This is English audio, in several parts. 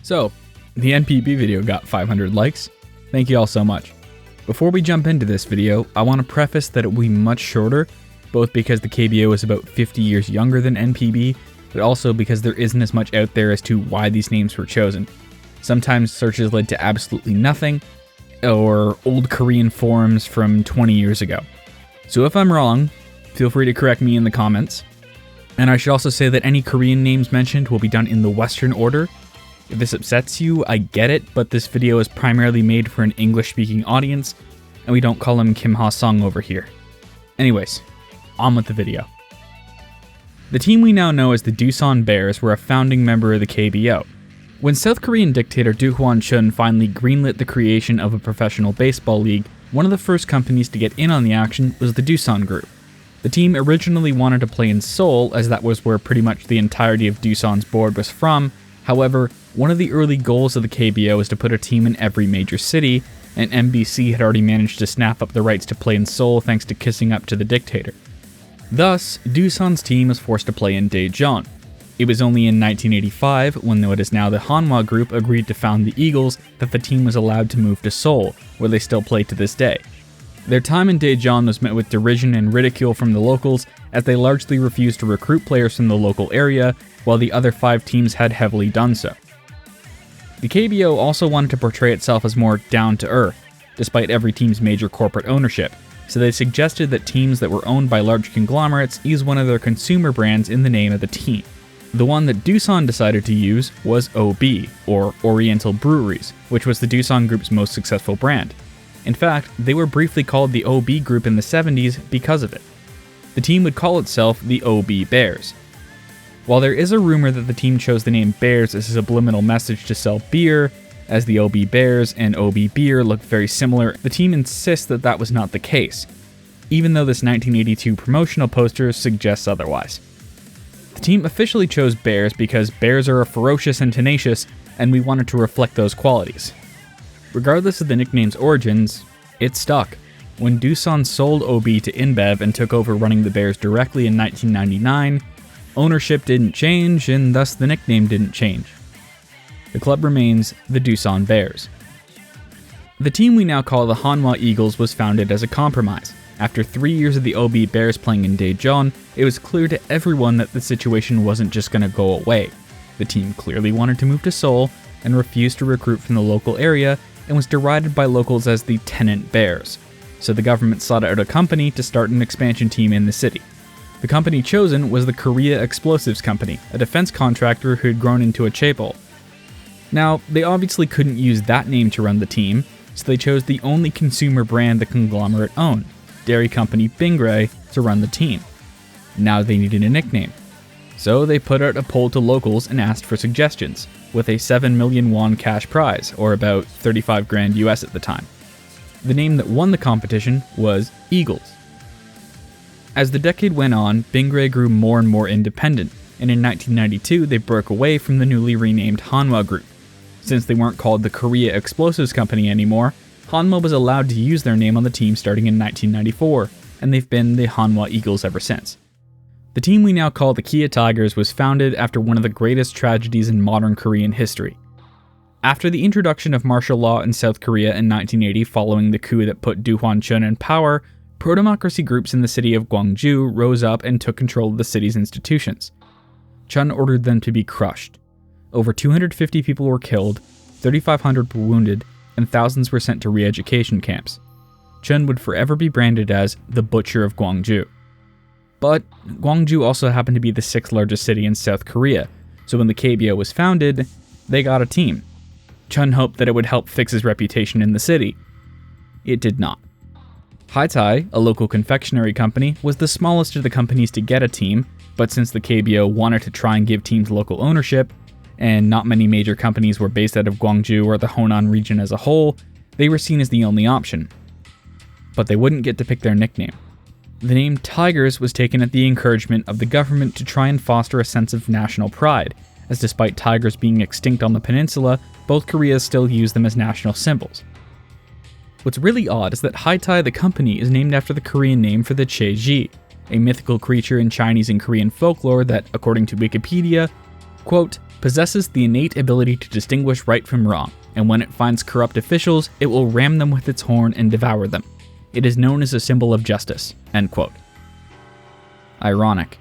So, the NPB video got 500 likes. Thank you all so much. Before we jump into this video, I want to preface that it will be much shorter, both because the KBO is about 50 years younger than NPB, but also because there isn't as much out there as to why these names were chosen. Sometimes searches led to absolutely nothing, or old Korean forums from 20 years ago. So if I'm wrong, feel free to correct me in the comments. And I should also say that any Korean names mentioned will be done in the Western order. If this upsets you, I get it, but this video is primarily made for an English-speaking audience, and we don't call him Kim Ha-seong over here. Anyways, on with the video. The team we now know as the Doosan Bears were a founding member of the KBO. When South Korean dictator Do Hwan-chun finally greenlit the creation of a professional baseball league, one of the first companies to get in on the action was the Doosan Group. The team originally wanted to play in Seoul, as that was where pretty much the entirety of Doosan's board was from. However, one of the early goals of the KBO was to put a team in every major city, and MBC had already managed to snap up the rights to play in Seoul thanks to kissing up to the dictator. Thus, Doosan's team was forced to play in Daejeon. It was only in 1985, when what is now the Hanwha Group agreed to found the Eagles, that the team was allowed to move to Seoul, where they still play to this day. Their time in Daejeon was met with derision and ridicule from the locals, as they largely refused to recruit players from the local area, while the other 5 teams had heavily done so. The KBO also wanted to portray itself as more down-to-earth, despite every team's major corporate ownership, so they suggested that teams that were owned by large conglomerates use one of their consumer brands in the name of the team. The one that Doosan decided to use was OB, or Oriental Breweries, which was the Doosan Group's most successful brand. In fact, they were briefly called the OB Group in the 70s because of it. The team would call itself the OB Bears. While there is a rumor that the team chose the name Bears as a subliminal message to sell beer, as the OB Bears and OB Beer look very similar, the team insists that that was not the case, even though this 1982 promotional poster suggests otherwise. The team officially chose Bears because bears are ferocious and tenacious, and we wanted to reflect those qualities. Regardless of the nickname's origins, it stuck. When Doosan sold OB to InBev and took over running the Bears directly in 1999, ownership didn't change, and thus the nickname didn't change. The club remains the Doosan Bears. The team we now call the Hanwha Eagles was founded as a compromise. After 3 years of the OB Bears playing in Daejeon, it was clear to everyone that the situation wasn't just going to go away. The team clearly wanted to move to Seoul and refused to recruit from the local area, and was derided by locals as the Tenant Bears. So the government sought out a company to start an expansion team in the city. The company chosen was the Korea Explosives Company, a defense contractor who had grown into a chaebol. Now, they obviously couldn't use that name to run the team, so they chose the only consumer brand the conglomerate owned, dairy company Bingray, to run the team. Now they needed a nickname. So they put out a poll to locals and asked for suggestions, with a 7 million won cash prize, or about 35 grand US at the time. The name that won the competition was Eagles. As the decade went on, Bingray grew more and more independent, and in 1992 they broke away from the newly renamed Hanwha Group. Since they weren't called the Korea Explosives Company anymore, Hanwha was allowed to use their name on the team starting in 1994, and they've been the Hanwha Eagles ever since. The team we now call the Kia Tigers was founded after one of the greatest tragedies in modern Korean history. After the introduction of martial law in South Korea in 1980 following the coup that put Do Hwan-chun in power, pro-democracy groups in the city of Gwangju rose up and took control of the city's institutions. Chun ordered them to be crushed. Over 250 people were killed, 3,500 were wounded, and thousands were sent to re-education camps. Chun would forever be branded as the Butcher of Gwangju. But Gwangju also happened to be the 6th largest city in South Korea, so when the KBO was founded, they got a team. Chun hoped that it would help fix his reputation in the city. It did not. Hyundai, a local confectionery company, was the smallest of the companies to get a team, but since the KBO wanted to try and give teams local ownership, and not many major companies were based out of Gwangju or the Honan region as a whole, they were seen as the only option. But they wouldn't get to pick their nickname. The name Tigers was taken at the encouragement of the government to try and foster a sense of national pride, as despite tigers being extinct on the peninsula, both Koreas still use them as national symbols. What's really odd is that Hyundai the company is named after the Korean name for the Chaeji, a mythical creature in Chinese and Korean folklore that, according to Wikipedia, quote, possesses the innate ability to distinguish right from wrong, and when it finds corrupt officials, it will ram them with its horn and devour them. It is known as a symbol of justice." End quote. Ironic.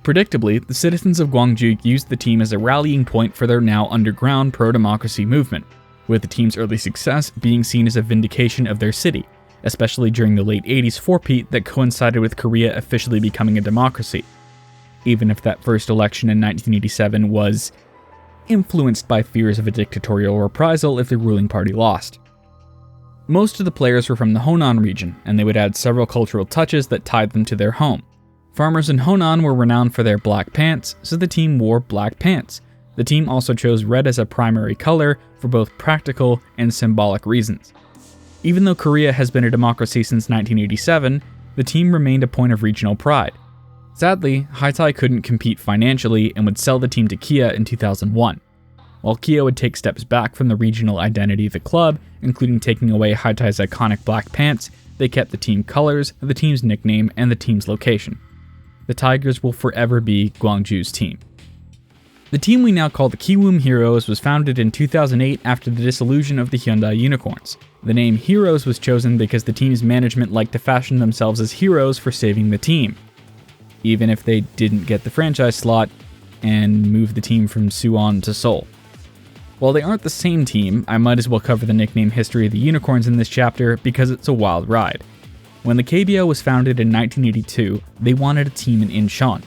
Predictably, the citizens of Gwangju used the team as a rallying point for their now underground pro-democracy movement, with the team's early success being seen as a vindication of their city, especially during the late 80s four-peat that coincided with Korea officially becoming a democracy, even if that first election in 1987 was influenced by fears of a dictatorial reprisal if the ruling party lost. Most of the players were from the Honan region, and they would add several cultural touches that tied them to their home. Farmers in Honan were renowned for their black pants, so the team wore black pants. The team also chose red as a primary color for both practical and symbolic reasons. Even though Korea has been a democracy since 1987, the team remained a point of regional pride. Sadly, Hyundai couldn't compete financially and would sell the team to Kia in 2001. While Kia would take steps back from the regional identity of the club, including taking away Hyundai's iconic black pants, they kept the team colors, the team's nickname, and the team's location. The Tigers will forever be Gwangju's team. The team we now call the Kiwoom Heroes was founded in 2008 after the dissolution of the Hyundai Unicorns. The name Heroes was chosen because the team's management liked to fashion themselves as heroes for saving the team, even if they didn't get the franchise slot and moved the team from Suwon to Seoul. While they aren't the same team, I might as well cover the nickname history of the Unicorns in this chapter because it's a wild ride. When the KBO was founded in 1982, they wanted a team in Incheon.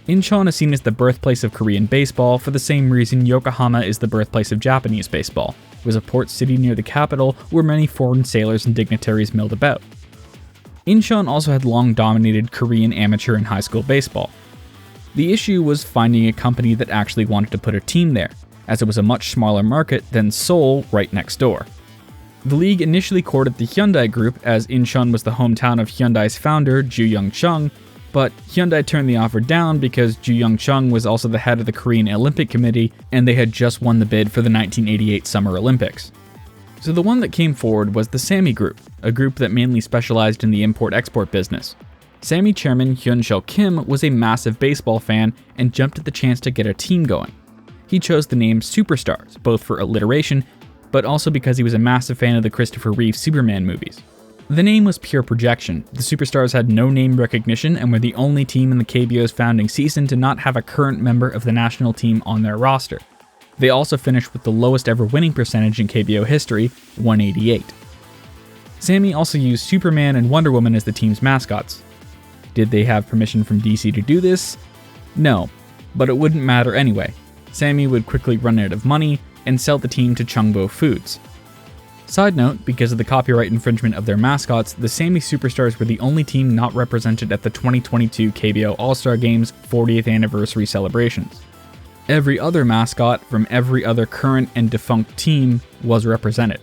Incheon is seen as the birthplace of Korean baseball for the same reason Yokohama is the birthplace of Japanese baseball. It was a port city near the capital where many foreign sailors and dignitaries milled about. Incheon also had long dominated Korean amateur and high school baseball. The issue was finding a company that actually wanted to put a team there, as it was a much smaller market than Seoul right next door. The league initially courted the Hyundai group as Incheon was the hometown of Hyundai's founder, Ju Young-chung, but Hyundai turned the offer down because Ju Young-chung was also the head of the Korean Olympic Committee and they had just won the bid for the 1988 Summer Olympics. So the one that came forward was the Sammy Group, a group that mainly specialized in the import-export business. Sammy chairman Hyun-Shil Kim was a massive baseball fan and jumped at the chance to get a team going. He chose the name Superstars, both for alliteration, but also because he was a massive fan of the Christopher Reeve Superman movies. The name was pure projection. The Superstars had no name recognition and were the only team in the KBO's founding season to not have a current member of the national team on their roster. They also finished with the lowest ever winning percentage in KBO history, 188. Sammy also used Superman and Wonder Woman as the team's mascots. Did they have permission from DC to do this? No, but it wouldn't matter anyway. Sammy would quickly run out of money and sell the team to Chungbo Foods. Side note, because of the copyright infringement of their mascots, the Sammy Superstars were the only team not represented at the 2022 KBO All-Star Games 40th anniversary celebrations. Every other mascot from every other current and defunct team was represented.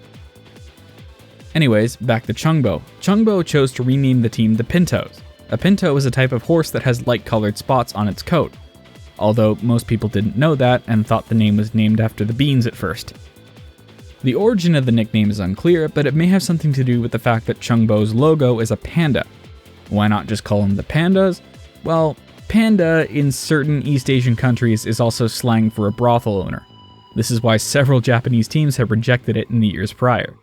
Anyways, back to Chungbo. Chungbo chose to rename the team the Pintos. A Pinto is a type of horse that has light-colored spots on its coat, although most people didn't know that and thought the name was named after the beans at first. The origin of the nickname is unclear, but it may have something to do with the fact that Chungbo's logo is a panda. Why not just call them the Pandas? Well, panda in certain East Asian countries is also slang for a brothel owner. This is why several Japanese teams have rejected it in the years prior.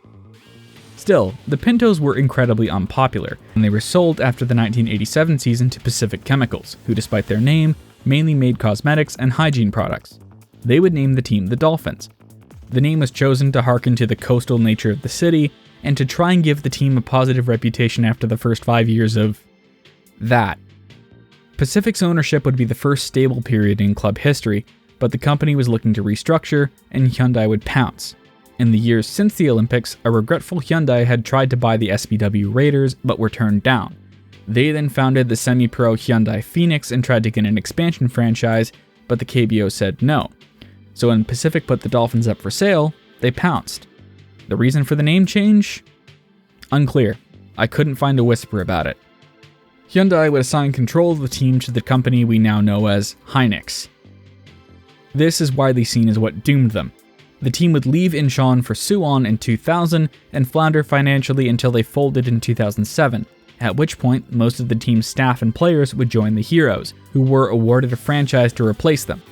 Still, the Pintos were incredibly unpopular, and they were sold after the 1987 season to Pacific Chemicals, who despite their name, mainly made cosmetics and hygiene products. They would name the team the Dolphins. The name was chosen to hearken to the coastal nature of the city, and to try and give the team a positive reputation after the first 5 years of that. Pacific's ownership would be the first stable period in club history, but the company was looking to restructure, and Hyundai would pounce. In the years since the Olympics, a regretful Hyundai had tried to buy the SBW Raiders, but were turned down. They then founded the semi-pro Hyundai Phoenix and tried to get an expansion franchise, but the KBO said no. So when Pacific put the Dolphins up for sale, they pounced. The reason for the name change? Unclear. I couldn't find a whisper about it. Hyundai would assign control of the team to the company we now know as Hynix. This is widely seen as what doomed them. The team would leave Incheon for Suwon in 2000 and flounder financially until they folded in 2007, at which point most of the team's staff and players would join the Heroes, who were awarded a franchise to replace them.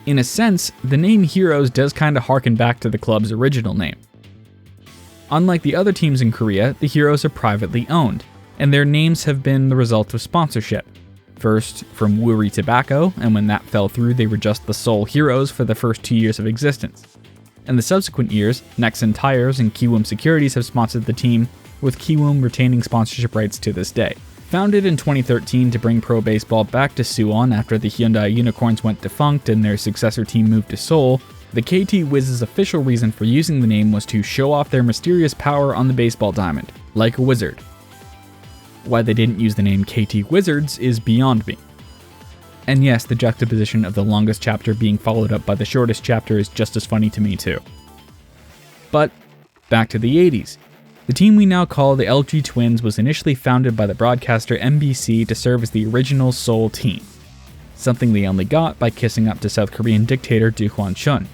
In a sense, the name Heroes does kinda harken back to the club's original name. Unlike the other teams in Korea, the Heroes are privately owned, and their names have been the result of sponsorship. First from Woori Tobacco, and when that fell through they were just the sole Heroes for the first 2 years of existence. In the subsequent years, Nexon Tires and Kiwoom Securities have sponsored the team, with Kiwoom retaining sponsorship rights to this day. Founded in 2013 to bring pro baseball back to Suwon after the Hyundai Unicorns went defunct and their successor team moved to Seoul, the KT Wiz's official reason for using the name was to show off their mysterious power on the baseball diamond, like a wizard. Why they didn't use the name KT Wizards is beyond me. And yes, the juxtaposition of the longest chapter being followed up by the shortest chapter is just as funny to me too. But back to the 80s. The team we now call the LG Twins was initially founded by the broadcaster MBC to serve as the original Seoul team, something they only got by kissing up to South Korean dictator Do Hwan-chun.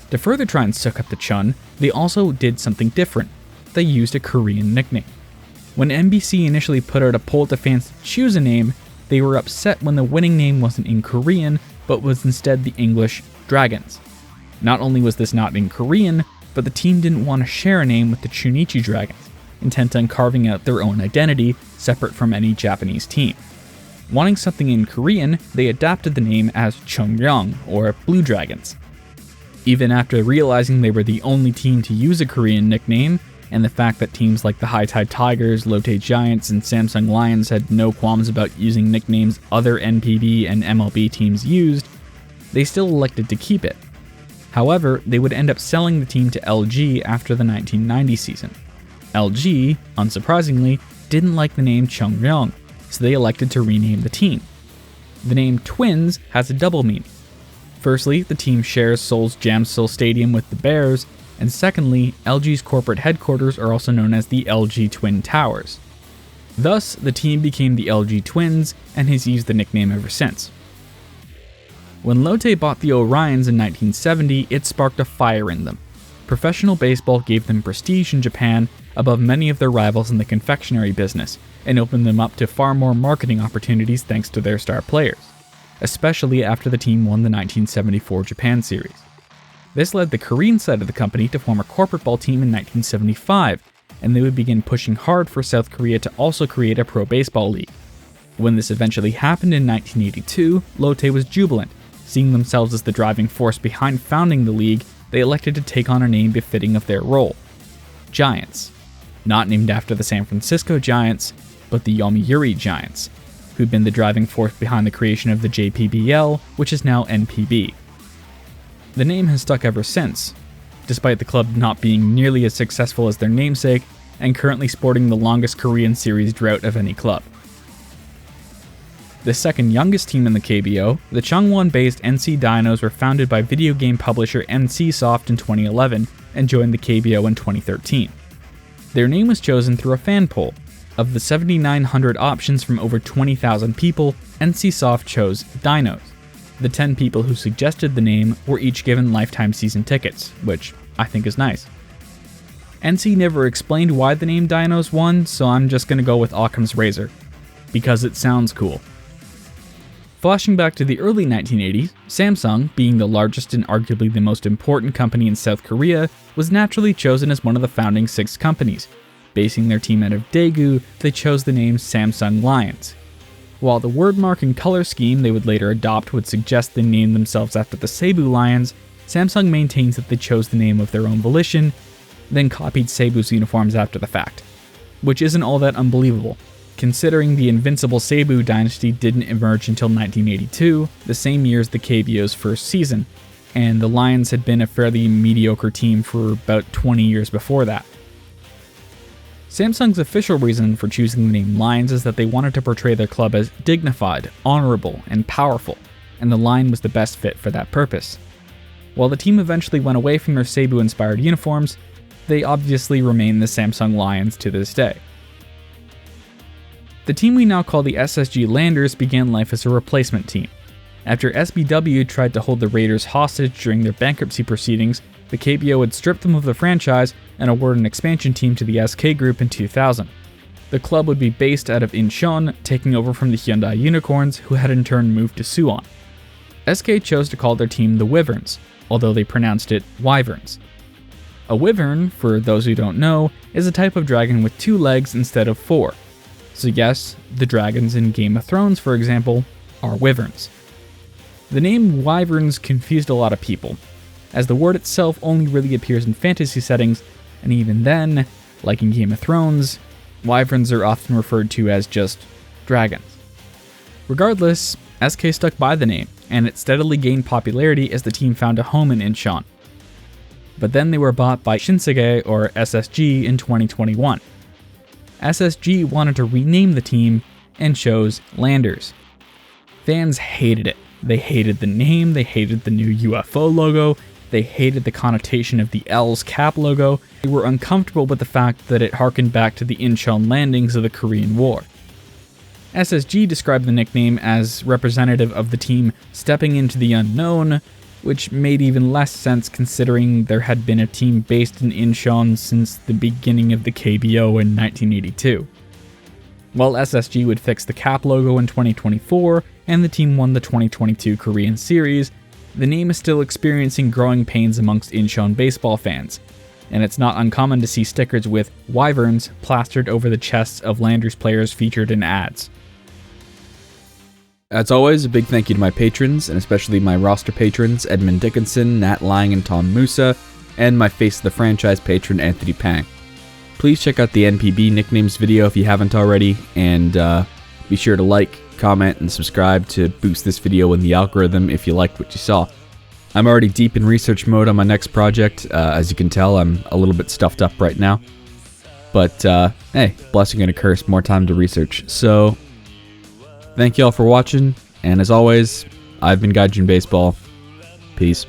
To further try and suck up the Chun, they also did something different. They used a Korean nickname. When MBC initially put out a poll to fans to choose a name, they were upset when the winning name wasn't in Korean, but was instead the English Dragons. Not only was this not in Korean, but the team didn't want to share a name with the Chunichi Dragons, intent on carving out their own identity, separate from any Japanese team. Wanting something in Korean, they adapted the name as Cheongryong, or Blue Dragons. Even after realizing they were the only team to use a Korean nickname, and the fact that teams like the High Tide Tigers, Lotte Giants, and Samsung Lions had no qualms about using nicknames other NPB and MLB teams used, they still elected to keep it. However, they would end up selling the team to LG after the 1990 season. LG, unsurprisingly, didn't like the name Cheongryong, so they elected to rename the team. The name Twins has a double meaning. Firstly, the team shares Seoul's Jamsil Stadium with the Bears, and secondly, LG's corporate headquarters are also known as the LG Twin Towers. Thus, the team became the LG Twins and has used the nickname ever since. When Lotte bought the Orions in 1970, it sparked a fire in them. Professional baseball gave them prestige in Japan above many of their rivals in the confectionery business, and opened them up to far more marketing opportunities thanks to their star players, especially after the team won the 1974 Japan Series. This led the Korean side of the company to form a corporate ball team in 1975, and they would begin pushing hard for South Korea to also create a pro baseball league. When this eventually happened in 1982, Lotte was jubilant. Seeing themselves as the driving force behind founding the league, they elected to take on a name befitting of their role. Giants. Not named after the San Francisco Giants, but the Yomiuri Giants, who'd been the driving force behind the creation of the JPBL, which is now NPB. The name has stuck ever since, despite the club not being nearly as successful as their namesake, and currently sporting the longest Korean series drought of any club. The second youngest team in the KBO, the Changwon-based NC Dinos were founded by video game publisher NCSoft in 2011 and joined the KBO in 2013. Their name was chosen through a fan poll. Of the 7,900 options from over 20,000 people, NCSoft chose Dinos. The 10 people who suggested the name were each given lifetime season tickets, which I think is nice. NC never explained why the name Dinos won, so I'm just gonna go with Occam's razor, because it sounds cool. Flashing back to the early 1980s, Samsung, being the largest and arguably the most important company in South Korea, was naturally chosen as one of the founding 6 companies. Basing their team out of Daegu, they chose the name Samsung Lions. While the wordmark and color scheme they would later adopt would suggest they named themselves after the Seibu Lions, Samsung maintains that they chose the name of their own volition, then copied Seibu's uniforms after the fact. Which isn't all that unbelievable, considering the invincible Seibu dynasty didn't emerge until 1982, the same year as the KBO's first season, and the Lions had been a fairly mediocre team for about 20 years before that. Samsung's official reason for choosing the name Lions is that they wanted to portray their club as dignified, honorable, and powerful, and the lion was the best fit for that purpose. While the team eventually went away from their Seibu-inspired uniforms, they obviously remain the Samsung Lions to this day. The team we now call the SSG Landers began life as a replacement team. After SBW tried to hold the Raiders hostage during their bankruptcy proceedings, the KBO would strip them of the franchise and award an expansion team to the SK Group in 2000. The club would be based out of Incheon, taking over from the Hyundai Unicorns, who had in turn moved to Suwon. SK chose to call their team the Wyverns, although they pronounced it Wyverns. A wyvern, for those who don't know, is a type of dragon with 2 legs instead of 4. So yes, the dragons in Game of Thrones, for example, are wyverns. The name Wyverns confused a lot of people, as the word itself only really appears in fantasy settings, and even then, like in Game of Thrones, wyverns are often referred to as just dragons. Regardless, SK stuck by the name, and it steadily gained popularity as the team found a home in Incheon. But then they were bought by Shinsegae, or SSG, in 2021. SSG wanted to rename the team and chose Landers. Fans hated it. They hated the name, they hated the new UFO logo, they hated the connotation of the L's cap logo. They were uncomfortable with the fact that it harkened back to the Incheon landings of the Korean War. SSG described the nickname as representative of the team stepping into the unknown, which made even less sense considering there had been a team based in Incheon since the beginning of the KBO in 1982. While SSG would fix the cap logo in 2024 and the team won the 2022 Korean Series, the name is still experiencing growing pains amongst Incheon baseball fans, and it's not uncommon to see stickers with Wyverns plastered over the chests of Landers players featured in ads. As always, a big thank you to my patrons, and especially my roster patrons, Edmund Dickinson, Nat Lang, and Tom Musa, and my Face of the Franchise patron, Anthony Pang. Please check out the NPB nicknames video if you haven't already, and be sure to like, comment, and subscribe to boost this video in the algorithm if you liked what you saw. I'm already deep in research mode on my next project. As you can tell, I'm a little bit stuffed up right now. But, hey, blessing and a curse, more time to research. So, thank you all for watching, and as always, I've been Gaijin Baseball. Peace.